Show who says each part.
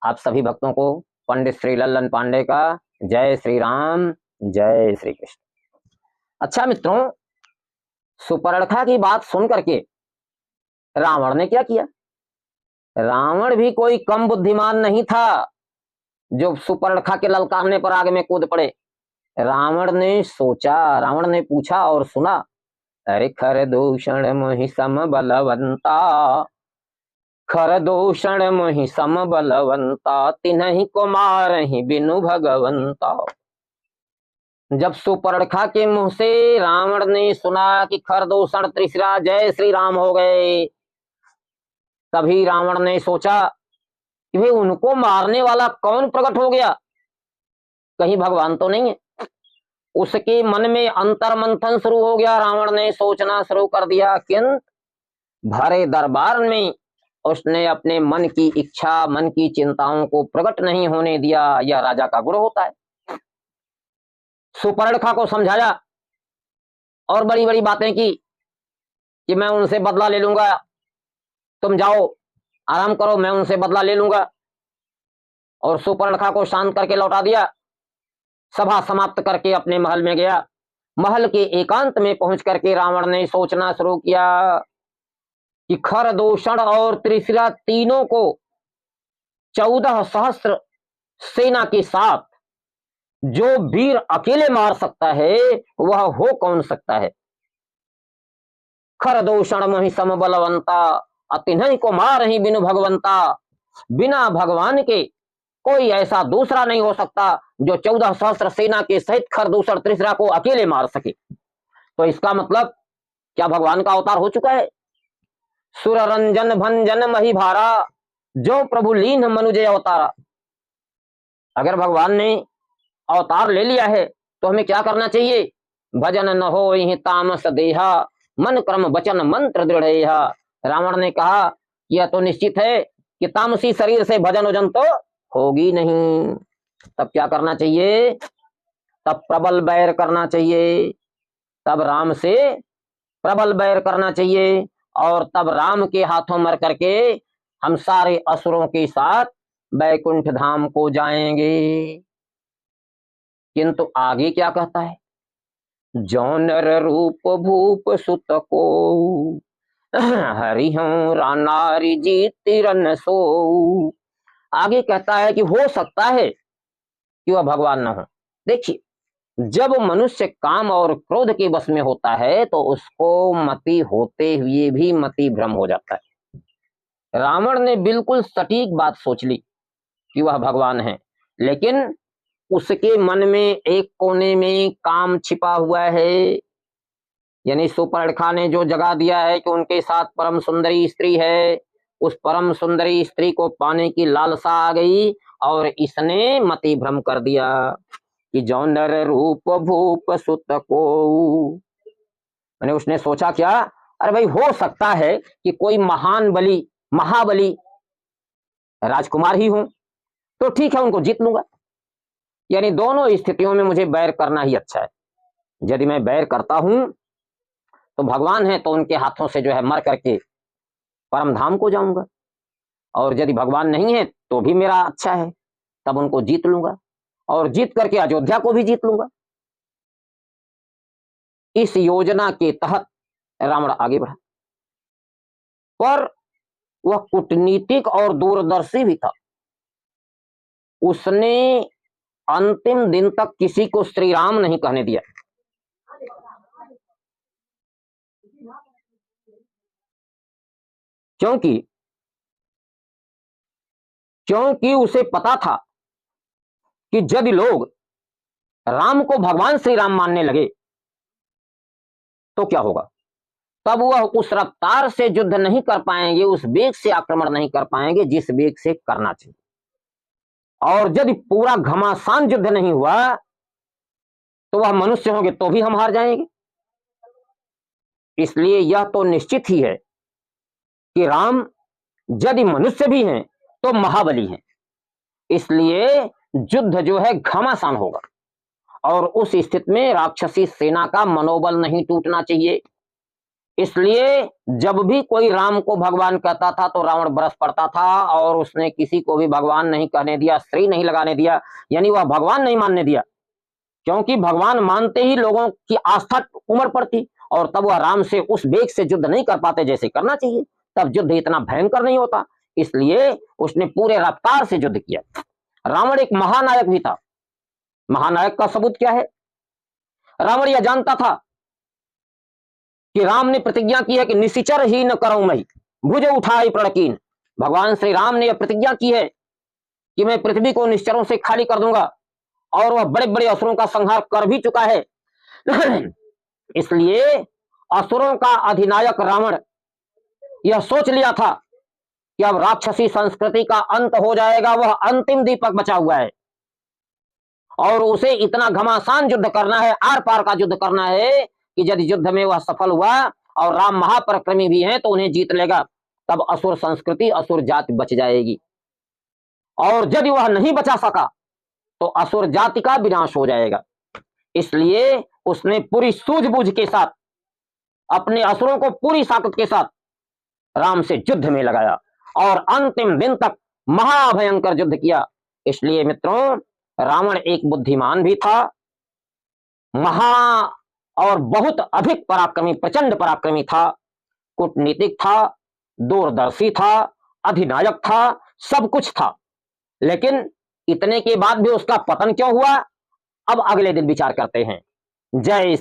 Speaker 1: आप सभी भक्तों को पंडित श्री लल्लन पांडे का जय श्री राम, जय श्री कृष्ण। अच्छा मित्रों, सुपर्णखा की बात सुन करके रावण ने क्या किया? रावण भी कोई कम बुद्धिमान नहीं था जो सुपर्णखा के ललकारने पर आग में कूद पड़े। रावण ने सोचा, रावण ने पूछा और सुना, अरे खर दूषण मोहि सम बलवंता, खर दूषण मोहि सम बलवंता, तिन्हि को मारहि बिनु भगवंता। जब सुपर्णखा के मुंह से रावण ने सुना कि खरदूषण त्रिशिरा जय श्री राम हो गए, तभी रावण ने सोचा कि भाई उनको मारने वाला कौन प्रकट हो गया, कहीं भगवान तो नहीं है। उसके मन में अंतर मंथन शुरू हो गया। रावण ने सोचना शुरू कर दिया, किंतु भरे दरबार में उसने अपने मन की इच्छा, मन की चिंताओं को प्रकट नहीं होने दिया। यह राजा का गुण होता है। सुपर्णखा को समझाया और बड़ी बड़ी बातें की कि मैं उनसे बदला ले लूंगा, तुम जाओ आराम करो, मैं उनसे बदला ले लूंगा। और सुपर्णखा को शांत करके लौटा दिया। सभा समाप्त करके अपने महल में गया। महल के एकांत में पहुंच करके रावण ने सोचना शुरू किया कि खरदूषण और त्रिशिरा तीनों को 14 सहस्त्र सेना के साथ जो वीर अकेले मार सकता है वह हो कौन सकता है। खरदूषण मोहि सम बलवंता, अतिन्हि को मारहि बिनु भगवंता। बिना भगवान के कोई ऐसा दूसरा नहीं हो सकता जो 14 सहस्त्र सेना के सहित खरदूषण त्रिशिरा को अकेले मार सके। तो इसका मतलब क्या भगवान का अवतार हो चुका है? सुर रंजन भंजन मही भारा, जो प्रभु लीन मनुजय अवतारा। अगर भगवान ने अवतार ले लिया है तो हमें क्या करना चाहिए? भजन न हो तामस देहा, मन कर्म वचन मंत्र दृढ़। रावण ने कहा यह तो निश्चित है कि तामसी शरीर से भजन वजन तो होगी नहीं। तब क्या करना चाहिए? तब प्रबल बैर करना चाहिए। तब राम से प्रबल बैर करना चाहिए और तब राम के हाथों मर करके हम सारे असुरों के साथ बैकुंठ धाम को जाएंगे। किंतु आगे क्या कहता है? जौनर रूप भूप सुत को, हरिहं रानारी जीति रन सो। आगे कहता है कि हो सकता है कि वह भगवान न हो। देखिए, जब मनुष्य काम और क्रोध के वश में होता है तो उसको मति होते हुए भी मति भ्रम हो जाता है। रावण ने बिल्कुल सटीक बात सोच ली कि वह भगवान है, लेकिन उसके मन में एक कोने में काम छिपा हुआ है। यानी सुपर्णखा ने जो जगा दिया है कि उनके साथ परम सुंदरी स्त्री है, उस परम सुंदरी स्त्री को पाने की लालसा आ गई और इसने मति भ्रम कर दिया कि जौनर रूप भूप सुत को। मैंने उसने सोचा क्या, अरे भाई हो सकता है कि कोई महान बली, महाबली राजकुमार ही हो, तो ठीक है उनको जीत लूंगा। यानी दोनों स्थितियों में मुझे बैर करना ही अच्छा है। यदि मैं बैर करता हूं तो भगवान है तो उनके हाथों से जो है मर करके परम धाम को जाऊंगा, और यदि भगवान नहीं है तो भी मेरा अच्छा है, तब उनको जीत लूंगा और जीत करके अयोध्या को भी जीत लूंगा। इस योजना के तहत रावण आगे बढ़ा, पर वह कूटनीतिक और दूरदर्शी भी था। उसने अंतिम दिन तक किसी को श्री राम नहीं कहने दिया। क्योंकि उसे पता था कि यदि लोग राम को भगवान श्री राम मानने लगे तो क्या होगा। तब वह उस रफ्तार से युद्ध नहीं कर पाएंगे, उस वेग से आक्रमण नहीं कर पाएंगे जिस वेग से करना चाहिए। और यदि पूरा घमासान युद्ध नहीं हुआ तो वह मनुष्य होंगे तो भी हम हार जाएंगे। इसलिए यह तो निश्चित ही है कि राम यदि मनुष्य भी हैं तो महाबली हैं। इसलिए युद्ध जो है घमासान होगा और उस स्थिति में राक्षसी सेना का मनोबल नहीं टूटना चाहिए। इसलिए जब भी कोई राम को भगवान कहता था तो रावण बरस पड़ता था, और उसने किसी को भी भगवान नहीं कहने दिया, श्री नहीं लगाने दिया, यानी वह भगवान नहीं मानने दिया। क्योंकि भगवान मानते ही लोगों की आस्था उमड़ पड़ती, और तब वह राम से उस वेग से युद्ध नहीं कर पाते जैसे करना चाहिए, तब युद्ध इतना भयंकर नहीं होता। इसलिए उसने पूरे रफ्तार से युद्ध किया। रावण एक महानायक भी था। महानायक का सबूत क्या है? रावण यह जानता था कि राम ने प्रतिज्ञा की है कि निशिचर ही न करूं मैं, भुज उठाई प्रणकीन। भगवान श्री राम ने यह प्रतिज्ञा की है कि मैं पृथ्वी को निश्चरों से खाली कर दूंगा, और वह बड़े बड़े असुरों का संहार कर भी चुका है। इसलिए असुरों का अधिनायक रावण यह सोच लिया था कि अब राक्षसी संस्कृति का अंत हो जाएगा, वह अंतिम दीपक बचा हुआ है, और उसे इतना घमासान युद्ध करना है, आर पार का युद्ध करना है कि यदि युद्ध में वह सफल हुआ और राम महापराक्रमी भी हैं तो उन्हें जीत लेगा, तब असुर संस्कृति, असुर जाति बच जाएगी। और यदि वह नहीं बचा सका तो असुर जाति का विनाश हो जाएगा। इसलिए उसने पूरी सूझबूझ के साथ अपने असुरों को पूरी ताकत के साथ राम से युद्ध में लगाया, और अंतिम दिन तक महाभयंकर युद्ध किया। इसलिए मित्रों, रावण एक बुद्धिमान भी था, महा और बहुत अधिक पराक्रमी, प्रचंड पराक्रमी था, कूटनीतिक था, दूरदर्शी था, अधिनायक था, सब कुछ था। लेकिन इतने के बाद भी उसका पतन क्यों हुआ, अब अगले दिन विचार करते हैं। जय